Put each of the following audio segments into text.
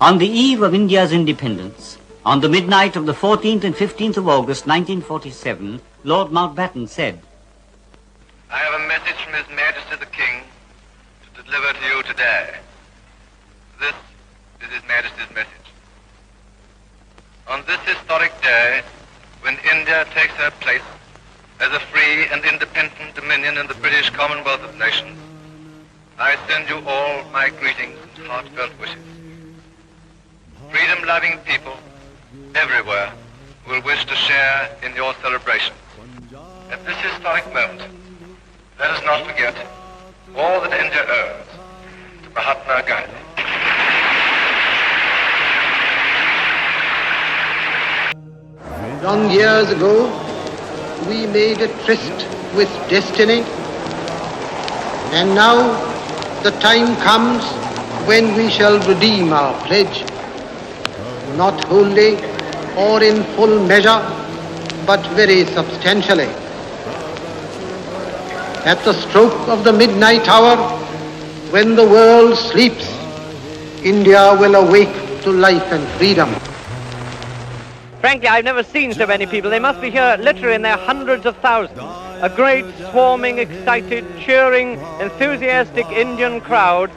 On the eve of India's independence, on the midnight of the 14th and 15th of August 1947, Lord Mountbatten said, I have a message from His Majesty the King to deliver to you today. This is His Majesty's message. On this historic day, when India takes her place as a free and independent dominion in the British Commonwealth of Nations, I send you all my greetings and heartfelt wishes. Freedom-loving people everywhere will wish to share in your celebration. At this historic moment, let us not forget all that India owes to Mahatma Gandhi. Long years ago, we made a tryst with destiny, and now the time comes when we shall redeem our pledge, not wholly or in full measure, but very substantially. At the stroke of the midnight hour, when the world sleeps, India will awake to life and freedom. Frankly, I've never seen so many people. They must be here literally in their hundreds of thousands. A great, swarming, excited, cheering, enthusiastic Indian crowd.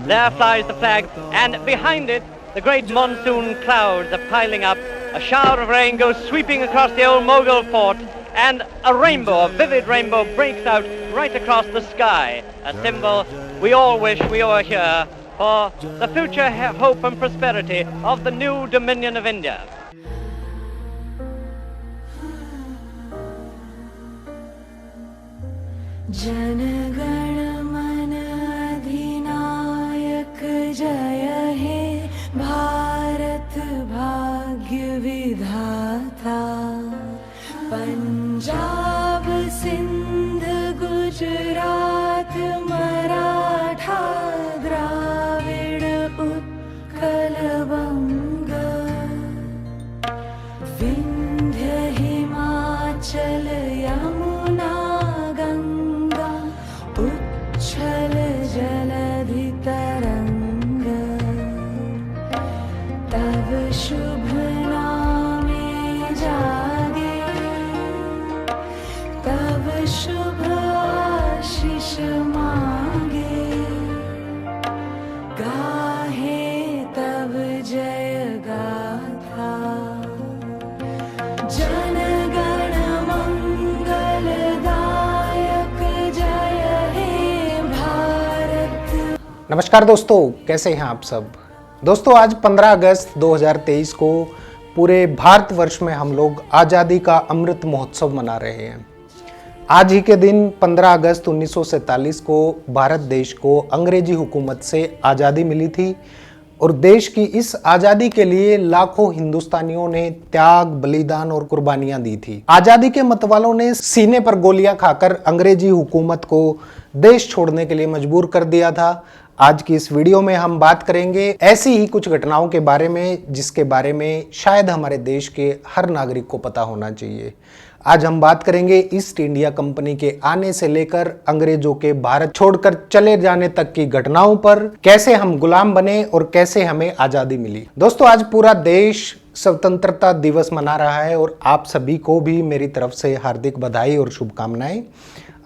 There flies the flag, and behind it, the great monsoon clouds are piling up. A shower of rain goes sweeping across the old Mughal fort, and a rainbow, a vivid rainbow, breaks out right across the sky. A symbol we all wish we were here for the future hope and prosperity of the new dominion of India. Jana Gana मन अधिनायक जय हे भारत भाग्य विधाता पंजाब सिंध गुजरात मराठा द्राविड़ उत्कल बंग विंध्य हिमाचल यमुना उच्छल जलधि तरंग तब शुभ नामे जागे तब शुभ आशीष मांगे गाहे तब जय गाथा जन गण मंगलदायक जय हे भारत। नमस्कार दोस्तों, कैसे हैं आप सब। दोस्तों, आज 15 अगस्त 2023 को पूरे भारतवर्ष में हम लोग आज़ादी का अमृत महोत्सव मना रहे हैं। आज ही के दिन 15 अगस्त 1947 को भारत देश को अंग्रेजी हुकूमत से आज़ादी मिली थी और देश की इस आज़ादी के लिए लाखों हिंदुस्तानियों ने त्याग, बलिदान और कुर्बानियां दी थी। आज़ादी के मतवालों ने सीने पर गोलियां खाकर अंग्रेजी हुकूमत को देश छोड़ने के लिए मजबूर कर दिया था। आज की इस वीडियो में हम बात करेंगे ऐसी ही कुछ घटनाओं के बारे में जिसके बारे में शायद हमारे देश के हर नागरिक को पता होना चाहिए। आज हम बात करेंगे ईस्ट इंडिया कंपनी के आने से लेकर अंग्रेजों के भारत छोड़कर चले जाने तक की घटनाओं पर, कैसे हम गुलाम बने और कैसे हमें आजादी मिली। दोस्तों, आज पूरा देश स्वतंत्रता दिवस मना रहा है और आप सभी को भी मेरी तरफ से हार्दिक बधाई और शुभकामनाएं।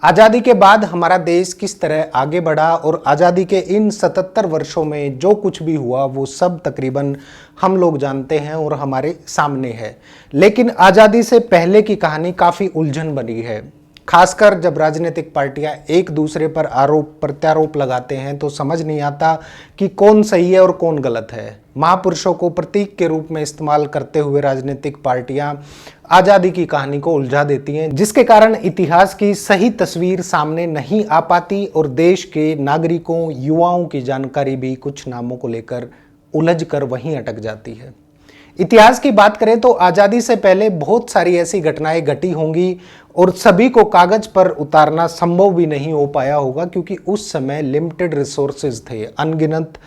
आज़ादी के बाद हमारा देश किस तरह आगे बढ़ा और आज़ादी के इन 77 वर्षों में जो कुछ भी हुआ वो सब तकरीबन हम लोग जानते हैं और हमारे सामने है। लेकिन आज़ादी से पहले की कहानी काफ़ी उलझन बनी है, खासकर जब राजनीतिक पार्टियां एक दूसरे पर आरोप प्रत्यारोप लगाते हैं तो समझ नहीं आता कि कौन सही है और कौन गलत है। महापुरुषों को प्रतीक के रूप में इस्तेमाल करते हुए राजनीतिक पार्टियां आज़ादी की कहानी को उलझा देती हैं, जिसके कारण इतिहास की सही तस्वीर सामने नहीं आ पाती और देश के नागरिकों, युवाओं की जानकारी भी कुछ नामों को लेकर उलझ कर वहीं अटक जाती है। इतिहास की बात करें तो आज़ादी से पहले बहुत सारी ऐसी घटनाएं घटी होंगी और सभी को कागज पर उतारना संभव भी नहीं हो पाया होगा, क्योंकि उस समय लिमिटेड रिसोर्सेज थे, अनगिनत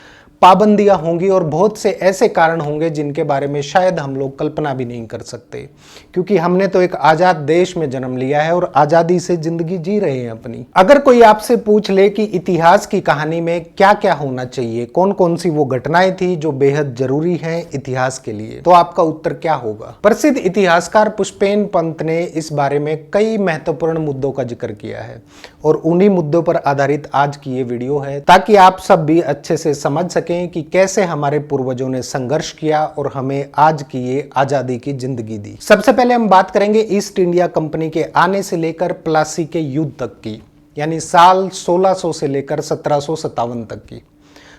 पाबंदियां होंगी और बहुत से ऐसे कारण होंगे जिनके बारे में शायद हम लोग कल्पना भी नहीं कर सकते, क्योंकि हमने तो एक आजाद देश में जन्म लिया है और आजादी से जिंदगी जी रहे हैं अपनी। अगर कोई आपसे पूछ ले कि इतिहास की कहानी में क्या क्या होना चाहिए, कौन कौन सी वो घटनाएं थी जो बेहद जरूरी हैं इतिहास के लिए, तो आपका उत्तर क्या होगा? प्रसिद्ध इतिहासकार पुष्पेन पंत ने इस बारे में कई महत्वपूर्ण मुद्दों का जिक्र किया है और उन्हीं मुद्दों पर आधारित आज की ये वीडियो है, ताकि आप सब भी अच्छे से समझ सकें कि कैसे हमारे पूर्वजों ने संघर्ष किया और हमें आज की ये आजादी की जिंदगी दी। सबसे पहले हम बात करेंगे ईस्ट इंडिया कंपनी के आने से लेकर प्लासी के युद्ध तक की, यानी साल 1600 से लेकर 1757 तक की।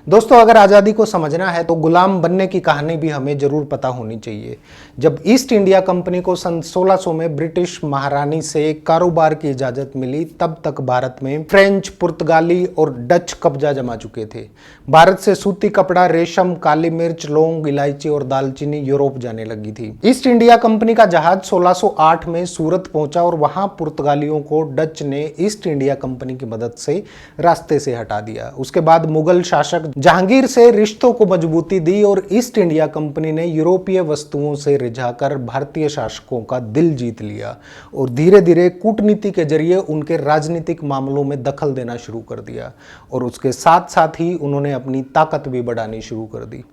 दोस्तों, अगर आज़ादी को समझना है तो गुलाम बनने की कहानी भी हमें जरूर पता होनी चाहिए। जब ईस्ट इंडिया कंपनी को सन 1600 में ब्रिटिश महारानी से कारोबार की इजाज़त मिली, तब तक भारत में फ्रेंच, पुर्तगाली और डच कब्जा जमा चुके थे। भारत से सूती कपड़ा, रेशम, काली मिर्च, लौंग, इलायची और दालचीनी यूरोप जाने लगी थी। ईस्ट इंडिया कंपनी का जहाज 1608 में सूरत पहुंचा और वहां पुर्तगालियों को डच ने ईस्ट इंडिया कंपनी की मदद से रास्ते से हटा दिया। उसके बाद मुगल शासक जहांगीर से रिश्तों को मजबूती दी और ईस्ट इंडिया कंपनी ने यूरोपीय वस्तुओं से रिझाकर भारतीय शासकों का दिल जीत लिया और धीरे धीरे कूटनीति के जरिए उनके राजनीतिक मामलों में दखल देना शुरू कर दिया और उसके साथ साथ ही उन्होंने अपनी ताकत भी बढ़ानी शुरू कर दी।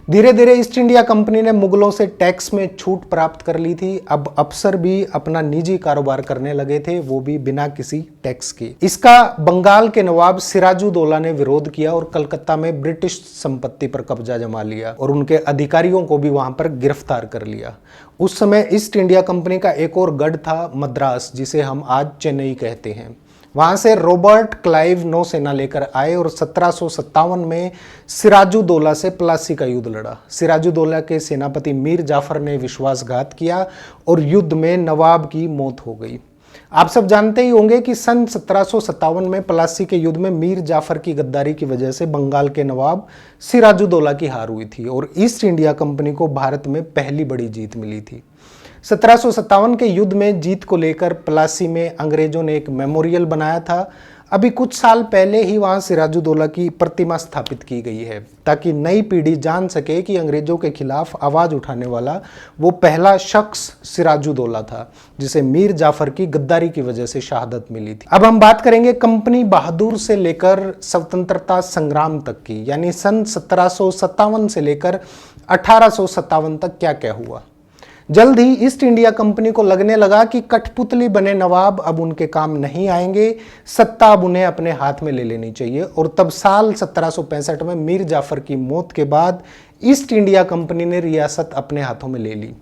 धीरे धीरे ईस्ट इंडिया कंपनी ने मुगलों से टैक्स में छूट प्राप्त कर ली थी। अब अफसर भी अपना निजी कारोबार करने लगे थे, वो भी बिना किसी टैक्स के। इसका बंगाल के नवाब सिराजुद्दौला ने विरोध किया और कलकत्ता में ब्रिटिश संपत्ति पर कब्जा जमा लिया और उनके अधिकारियों को भी वहां पर गिरफ्तार कर लिया। उस समय ईस्ट इंडिया कंपनी का एक और गढ़ था, मद्रास, जिसे हम आज चेन्नई कहते हैं। वहां से रॉबर्ट क्लाइव नौसेना लेकर आए और 1757 में सिराजुद्दौला से प्लासी का युद्ध लड़ा। सिराजुद्दौला के सेनापति मीर जाफर ने विश्वासघात किया और युद्ध में नवाब की मौत हो गई। आप सब जानते ही होंगे कि सन 1757 में प्लासी के युद्ध में मीर जाफर की गद्दारी की वजह से बंगाल के नवाब सिराजुद्दौला की हार हुई थी और ईस्ट इंडिया कंपनी को भारत में पहली बड़ी जीत मिली थी। 1757 के युद्ध में जीत को लेकर प्लासी में अंग्रेजों ने एक मेमोरियल बनाया था। अभी कुछ साल पहले ही वहां सिराजुद्दौला की प्रतिमा स्थापित की गई है, ताकि नई पीढ़ी जान सके कि अंग्रेजों के खिलाफ आवाज उठाने वाला वो पहला शख्स सिराजुद्दौला था, जिसे मीर जाफर की गद्दारी की वजह से शहादत मिली थी। अब हम बात करेंगे कंपनी बहादुर से लेकर स्वतंत्रता संग्राम तक की, यानी सन 1757 से लेकर 1857 तक क्या क्या हुआ। जल्द ही ईस्ट इंडिया कंपनी को लगने लगा कि कठपुतली बने नवाब अब उनके काम नहीं आएंगे, सत्ता अब उन्हें अपने हाथ में ले लेनी चाहिए। और तब साल 1765 में मीर जाफर की मौत के बाद ईस्ट इंडिया कंपनी ने रियासत अपने हाथों में ले ली।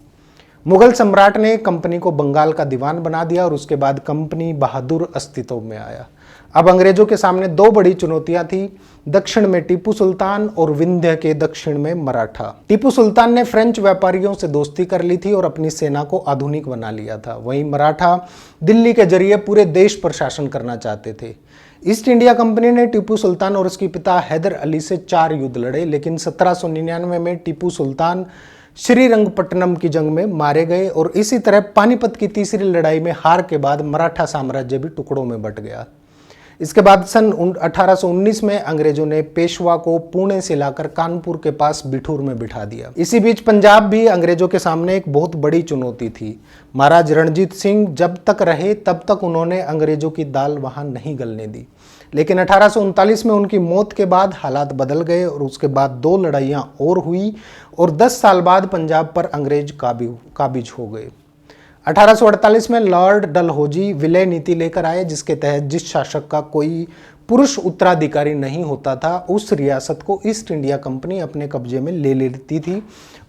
मुगल सम्राट ने कंपनी को बंगाल का दीवान बना दिया और उसके बाद कंपनी बहादुर अस्तित्व में आया। अब अंग्रेजों के सामने दो बड़ी चुनौतियां थी, दक्षिण में टीपू सुल्तान और विंध्य के दक्षिण में मराठा। टीपू सुल्तान ने फ्रेंच व्यापारियों से दोस्ती कर ली थी और अपनी सेना को आधुनिक बना लिया था। वहीं मराठा दिल्ली के जरिए पूरे देश पर शासन करना चाहते थे। ईस्ट इंडिया कंपनी ने टीपू सुल्तान और उसके पिता हैदर अली से 4 युद्ध लड़े, लेकिन 1799 में टीपू सुल्तान श्रीरंगपट्टनम की जंग में मारे गए और इसी तरह पानीपत की तीसरी लड़ाई में हार के बाद मराठा साम्राज्य भी टुकड़ों में बंट गया। इसके बाद सन 1819 में अंग्रेजों ने पेशवा को पुणे से लाकर कानपुर के पास बिठूर में बिठा दिया। इसी बीच पंजाब भी अंग्रेजों के सामने एक बहुत बड़ी चुनौती थी। महाराज रणजीत सिंह जब तक रहे तब तक उन्होंने अंग्रेजों की दाल वहां नहीं गलने दी, लेकिन 1839 में उनकी मौत के बाद हालात बदल गए और उसके बाद 2 लड़ाइयां और हुई और 10 साल बाद पंजाब पर अंग्रेज काबिज हो गए। 1848 में लॉर्ड डलहौजी विलय नीति लेकर आए, जिसके तहत जिस शासक का कोई पुरुष उत्तराधिकारी नहीं होता था, उस रियासत को ईस्ट इंडिया कंपनी अपने कब्जे में ले लेती थी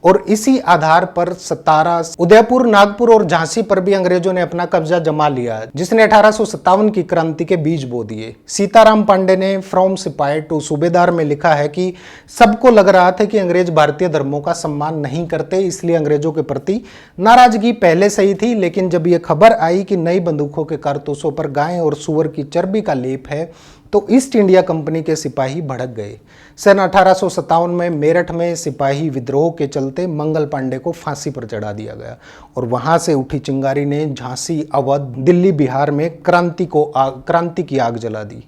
और इसी आधार पर सतारा, उदयपुर, नागपुर और झांसी पर भी अंग्रेजों ने अपना कब्जा जमा लिया, जिसने 1857 की क्रांति के बीज बो दिए। सीताराम पांडे ने फ्रॉम सिपाही टू सूबेदार में लिखा है कि सबको लग रहा था कि अंग्रेज भारतीय धर्मों का सम्मान नहीं करते, इसलिए अंग्रेजों के प्रति नाराजगी पहले से ही थी, लेकिन जब यह खबर आई कि नई बंदूकों के कारतूसों पर गाय और सुअर की चर्बी का लेप है, तो ईस्ट इंडिया कंपनी के सिपाही भड़क गए। सन 1857 में मेरठ में सिपाही विद्रोह के चलते मंगल पांडे को फांसी पर चढ़ा दिया गया और वहां से उठी चिंगारी ने झांसी, अवध, दिल्ली, बिहार में क्रांति की आग जला दी।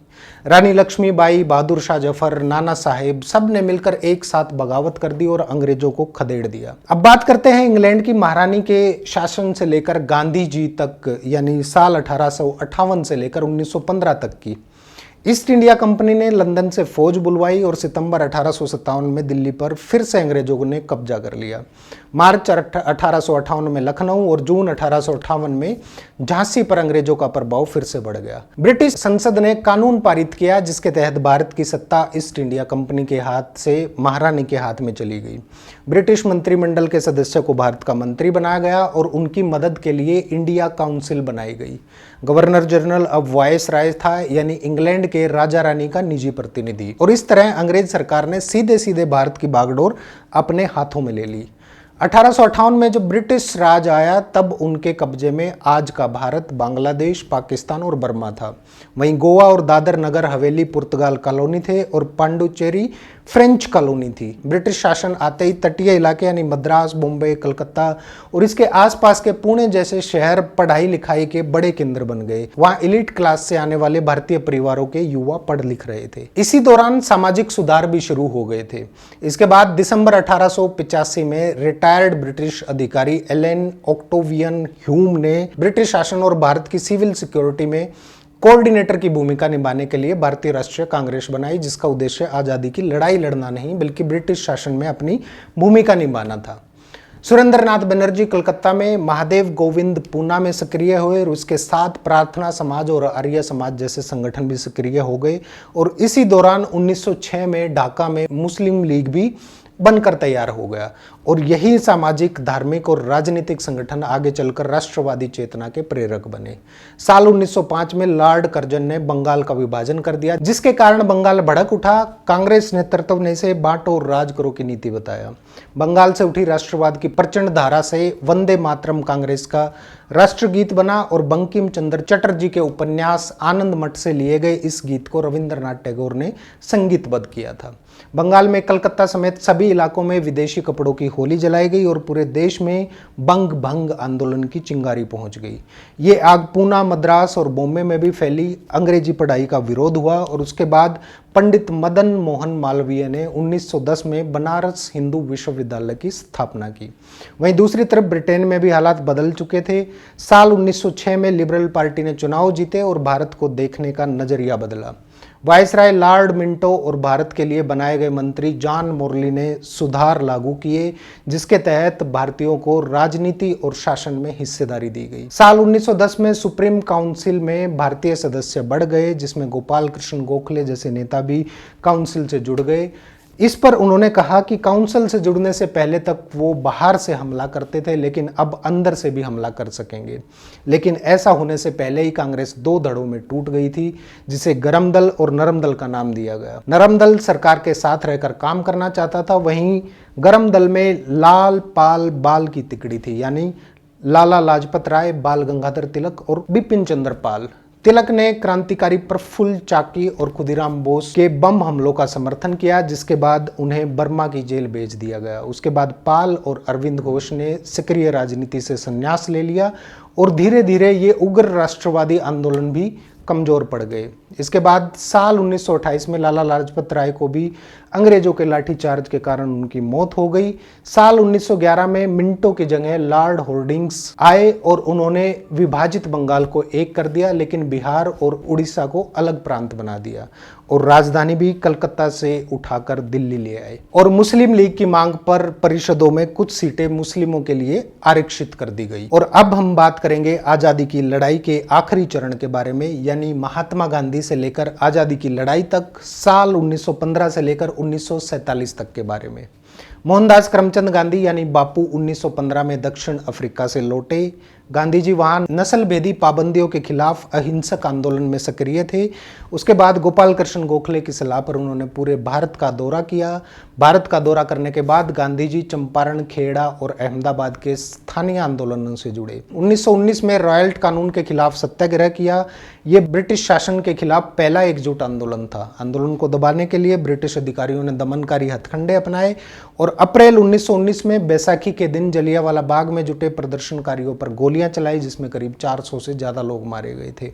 रानी लक्ष्मीबाई, बहादुर शाह जफर, नाना साहेब सब ने मिलकर एक साथ बगावत कर दी और अंग्रेजों को खदेड़ दिया। अब बात करते हैं इंग्लैंड की महारानी के शासन से लेकर गांधी जी तक, यानी साल 1858 से लेकर 1915 तक की। ईस्ट इंडिया कंपनी ने लंदन से फौज बुलवाई और सितंबर 1857 में दिल्ली पर फिर से अंग्रेजों ने कब्जा कर लिया। मार्च 1858 में लखनऊ और जून 1858 में झांसी पर अंग्रेजों का प्रभाव फिर से बढ़ गया। ब्रिटिश संसद ने कानून पारित किया जिसके तहत भारत की सत्ता ईस्ट इंडिया कंपनी के हाथ से महारानी के हाथ में चली गई। ब्रिटिश मंत्रिमंडल के सदस्य को भारत का मंत्री बनाया गया और उनकी मदद के लिए इंडिया काउंसिल बनाई गई। गवर्नर जनरल अब वायसराय था, यानी इंग्लैंड के राजा रानी का निजी प्रतिनिधि। और इस तरह अंग्रेज सरकार ने सीधे सीधे भारत की बागडोर अपने हाथों में ले ली। 1858 में जब ब्रिटिश राज आया तब उनके कब्जे में आज का भारत, बांग्लादेश, पाकिस्तान और बर्मा था। वहीं गोवा और दादर नगर हवेली पुर्तगाल कॉलोनी थे और पांडुचेरी फ्रेंच कॉलोनी थी। ब्रिटिश शासन आते ही तटीय इलाके यानी मद्रास, बॉम्बे, कलकत्ता और इसके आसपास के पुणे जैसे शहर पढ़ाई लिखाई के बड़े केंद्र बन गए। वहां एलिट क्लास से आने वाले भारतीय परिवारों के युवा पढ़ लिख रहे थे। इसी दौरान सामाजिक सुधार भी शुरू हो गए थे। इसके बाद दिसंबर 1885 में रिटायर्ड ब्रिटिश अधिकारी एलन ऑक्टेवियन ह्यूम ने ब्रिटिश शासन और भारत की सिविल सिक्योरिटी में कोऑर्डिनेटर की भूमिका निभाने के लिए भारतीय राष्ट्रीय कांग्रेस बनाई, जिसका उद्देश्य आजादी की लड़ाई लड़ना नहीं बल्कि ब्रिटिश शासन में अपनी भूमिका निभाना था। सुरेंद्रनाथ बनर्जी कलकत्ता में, महादेव गोविंद पूना में सक्रिय हुए और उसके साथ प्रार्थना समाज और आर्य समाज जैसे संगठन भी सक्रिय हो गए। और इसी दौरान 1906 में ढाका में मुस्लिम लीग भी बनकर तैयार हो गया और यही सामाजिक, धार्मिक और राजनीतिक संगठन आगे चलकर राष्ट्रवादी चेतना के प्रेरक बने। साल 1905 में लॉर्ड कर्जन ने बंगाल का विभाजन कर दिया, जिसके कारण बंगाल भड़क उठा। कांग्रेस नेतृत्व ने इसे बांटो और राज करो की नीति बताया। बंगाल से उठी राष्ट्रवाद की प्रचंड धारा से वंदे मातरम कांग्रेस का राष्ट्रगीत बना और बंकिम चंद्र चटर्जी के उपन्यास आनंद मठ से लिए गए इस गीत को रविंद्रनाथ टैगोर ने संगीतबद्ध किया था। बंगाल में कलकत्ता समेत सभी इलाकों में विदेशी कपड़ों की होली जलाई गई और पूरे देश में बंग भंग आंदोलन की चिंगारी पहुंच गई। ये आग पूना, मद्रास और बॉम्बे में भी फैली। अंग्रेजी पढ़ाई का विरोध हुआ और उसके बाद पंडित मदन मोहन मालवीय ने 1910 में बनारस हिंदू विश्वविद्यालय की स्थापना की। वहीं दूसरी तरफ ब्रिटेन में भी हालात बदल चुके थे। साल 1906 में लिबरल पार्टी ने चुनाव जीते और भारत को देखने का नजरिया बदला। वायसराय लॉर्ड मिंटो और भारत के लिए बनाए गए मंत्री जॉन मोरली ने सुधार लागू किए, जिसके तहत भारतीयों को राजनीति और शासन में हिस्सेदारी दी गई। साल 1910 में सुप्रीम काउंसिल में भारतीय सदस्य बढ़ गए, जिसमें गोपाल कृष्ण गोखले जैसे नेता भी काउंसिल से जुड़ गए। इस पर उन्होंने कहा कि काउंसिल से जुड़ने से पहले तक वो बाहर से हमला करते थे, लेकिन अब अंदर से भी हमला कर सकेंगे। लेकिन ऐसा होने से पहले ही कांग्रेस दो धड़ों में टूट गई थी, जिसे गरम दल और नरम दल का नाम दिया गया। नरम दल सरकार के साथ रहकर काम करना चाहता था, वहीं गरम दल में लाल पाल बाल की तिकड़ी थी, यानी लाला लाजपत राय, बाल गंगाधर तिलक और बिपिन चंद्र पाल। तिलक ने क्रांतिकारी प्रफुल्ल चाकी और खुदीराम बोस के बम हमलों का समर्थन किया, जिसके बाद उन्हें बर्मा की जेल भेज दिया गया। उसके बाद पाल और अरविंद घोष ने सक्रिय राजनीति से संन्यास ले लिया और धीरे धीरे ये उग्र राष्ट्रवादी आंदोलन भी कमजोर पड़ गए। इसके बाद साल 1928 में लाला लाजपत राय को भी अंग्रेजों के लाठीचार्ज के कारण उनकी मौत हो गई। साल 1911 में मिंटो की जगह लॉर्ड होर्डिंग्स आए और उन्होंने विभाजित बंगाल को एक कर दिया, लेकिन बिहार और उड़ीसा को अलग प्रांत बना दिया और राजधानी भी कलकत्ता से उठाकर दिल्ली ले आए। और मुस्लिम लीग की मांग पर परिषदों में कुछ सीटें मुस्लिमों के लिए आरक्षित कर दी गई। और अब हम बात करेंगे आजादी की लड़ाई के आखिरी चरण के बारे में, यानी महात्मा गांधी से लेकर आजादी की लड़ाई तक, साल 1915 से लेकर 1947 तक के बारे में। मोहनदास करमचंद गांधी यानी बापू 1915 में दक्षिण अफ्रीका से लौटे। गांधी जी वहां नस्ल भेदी पाबंदियों के खिलाफ अहिंसक आंदोलन में सक्रिय थे। उसके बाद गोपाल कृष्ण गोखले की सलाह पर उन्होंने पूरे भारत का दौरा किया। भारत का दौरा करने के बाद गांधी जी चंपारण, खेड़ा और अहमदाबाद के स्थानीय आंदोलनों से जुड़े। 1919 में रॉयल्ट कानून के खिलाफ सत्याग्रह किया। ये ब्रिटिश शासन के खिलाफ पहला एकजुट आंदोलन था। आंदोलन को दबाने के लिए ब्रिटिश अधिकारियों ने दमनकारी हथकंडे अपनाए और अप्रैल 1919 में बैसाखी के दिन जलियांवाला बाग में जुटे प्रदर्शनकारियों पर गोली गोलियां चलाई जिसमें करीब 400 से ज़्यादा लोग मारे गए थे।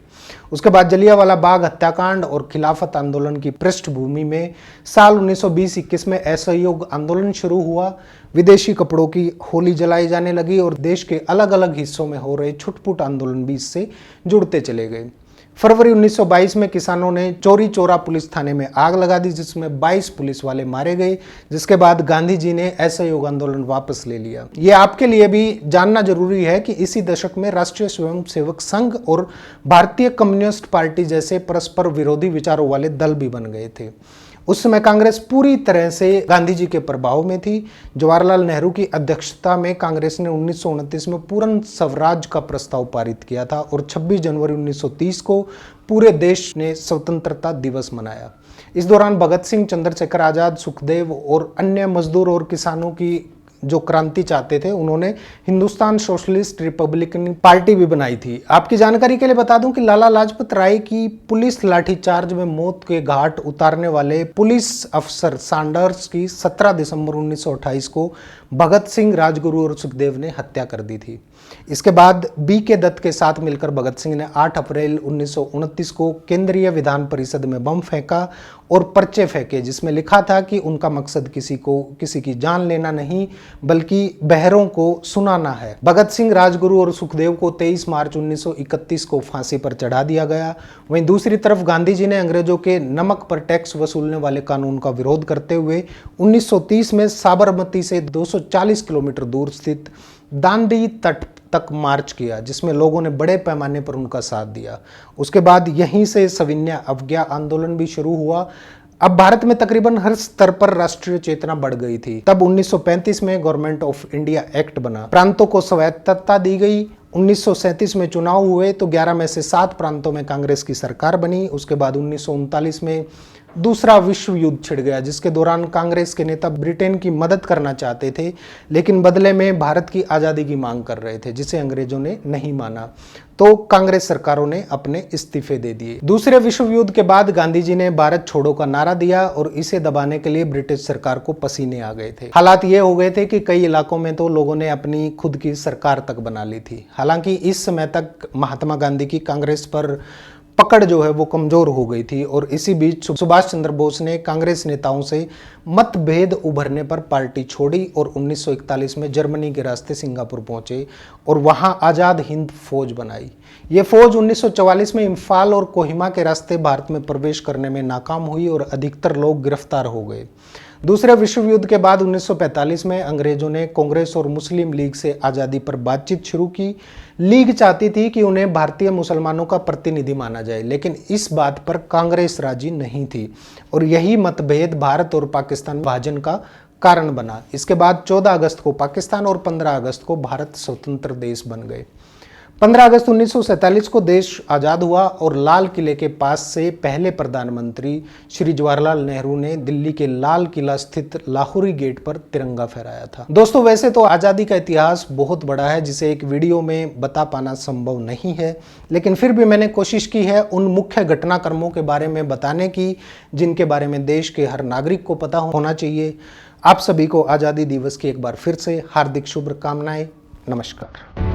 उसके बाद जलियांवाला बाग हत्याकांड और खिलाफत आंदोलन की पृष्ठभूमि में साल 1920-21 में असहयोग आंदोलन शुरू हुआ। विदेशी कपड़ों की होली जलाई जाने लगी और देश के अलग अलग हिस्सों में हो रहे छुटपुट आंदोलन भी इससे जुड़ते चले गए। फरवरी 1922 में किसानों ने चौरी चौरा पुलिस थाने में आग लगा दी जिसमें 22 पुलिस वाले मारे गए, जिसके बाद गांधी जी ने असहयोग आंदोलन वापस ले लिया। ये आपके लिए भी जानना जरूरी है कि इसी दशक में राष्ट्रीय स्वयंसेवक संघ और भारतीय कम्युनिस्ट पार्टी जैसे परस्पर विरोधी विचारों वाले दल भी बन गए थे। उस समय कांग्रेस पूरी तरह से गांधी जी के प्रभाव में थी। जवाहरलाल नेहरू की अध्यक्षता में कांग्रेस ने 1929 में पूर्ण स्वराज का प्रस्ताव पारित किया था और 26 जनवरी 1930 को पूरे देश ने स्वतंत्रता दिवस मनाया। इस दौरान भगत सिंह, चंद्रशेखर आजाद, सुखदेव और अन्य मजदूर और किसानों की जो क्रांति चाहते थे उन्होंने हिंदुस्तान सोशलिस्ट रिपब्लिकन पार्टी भी बनाई थी। आपकी जानकारी के लिए बता दूं कि लाला लाजपत राय की पुलिस लाठीचार्ज में मौत के घाट उतारने वाले पुलिस अफसर सैंडर्स की 17 दिसंबर 1928 को भगत सिंह, राजगुरु और सुखदेव ने हत्या कर दी थी। इसके बाद B.K. दत्त के साथ मिलकर भगत सिंह ने 8 अप्रैल 1929 को केंद्रीय विधान परिषद में बम फेंका और पर्चे फेंके जिसमें लिखा था कि उनका मकसद किसी की जान लेना नहीं बल्कि बहरों को सुनाना है। भगत सिंह, राजगुरु और सुखदेव को 23 मार्च 1931 को फांसी पर चढ़ा दिया गया। वहीं दूसरी तरफ गांधी जी ने अंग्रेजों के नमक पर टैक्स वसूलने वाले कानून का विरोध करते हुए 1930 में साबरमती से 240 किलोमीटर दूर स्थित दांडी तट तक मार्च किया जिसमें लोगों ने बड़े पैमाने पर उनका साथ दिया। उसके बाद यहीं से सविनय अवज्ञा आंदोलन भी शुरू हुआ। अब भारत में तकरीबन हर स्तर पर राष्ट्रीय चेतना बढ़ गई थी। तब 1935 में गवर्नमेंट ऑफ इंडिया एक्ट बना, प्रांतों को स्वायत्तता दी गई। 1937 में चुनाव हुए तो 11 में से 7 प्रांतों में कांग्रेस की सरकार बनी। उसके बाद 1939 में दूसरा विश्व युद्ध छिड़ गया जिसके दौरान कांग्रेस के नेता ब्रिटेन की मदद करना चाहते थे लेकिन बदले में भारत की आज़ादी की मांग कर रहे थे जिसे अंग्रेजों ने नहीं माना, तो कांग्रेस सरकारों ने अपने इस्तीफे दे दिए। दूसरे विश्व युद्ध के बाद गांधी जी ने भारत छोड़ो का नारा दिया और इसे दबाने के लिए ब्रिटिश सरकार को पसीने आ गए थे। हालात ये हो गए थे कि कई इलाकों में तो लोगों ने अपनी खुद की सरकार तक बना ली थी। हालांकि इस समय तक महात्मा गांधी की कांग्रेस पर पकड़ जो है वो कमजोर हो गई थी और इसी बीच सुभाष चंद्र बोस ने कांग्रेस नेताओं से मतभेद उभरने पर पार्टी छोड़ी और 1941 में जर्मनी के रास्ते सिंगापुर पहुंचे और वहां आज़ाद हिंद फौज बनाई। ये फौज 1944 में इम्फाल और कोहिमा के रास्ते भारत में प्रवेश करने में नाकाम हुई और अधिकतर लोग गिरफ्तार हो गए। दूसरे विश्व युद्ध के बाद 1945 में अंग्रेजों ने कांग्रेस और मुस्लिम लीग से आज़ादी पर बातचीत शुरू की। लीग चाहती थी कि उन्हें भारतीय मुसलमानों का प्रतिनिधि माना जाए लेकिन इस बात पर कांग्रेस राजी नहीं थी और यही मतभेद भारत और पाकिस्तान विभाजन का कारण बना। इसके बाद 14 अगस्त को पाकिस्तान और 15 अगस्त को भारत स्वतंत्र देश बन गए। 15 अगस्त 1947 को देश आज़ाद हुआ और लाल किले के पास से पहले प्रधानमंत्री श्री जवाहरलाल नेहरू ने दिल्ली के लाल किला स्थित लाहौरी गेट पर तिरंगा फहराया था। दोस्तों, वैसे तो आज़ादी का इतिहास बहुत बड़ा है जिसे एक वीडियो में बता पाना संभव नहीं है, लेकिन फिर भी मैंने कोशिश की है उन मुख्य घटनाक्रमों के बारे में बताने की जिनके बारे में देश के हर नागरिक को पता होना चाहिए। आप सभी को आज़ादी दिवस की एक बार फिर से हार्दिक शुभकामनाएं। नमस्कार।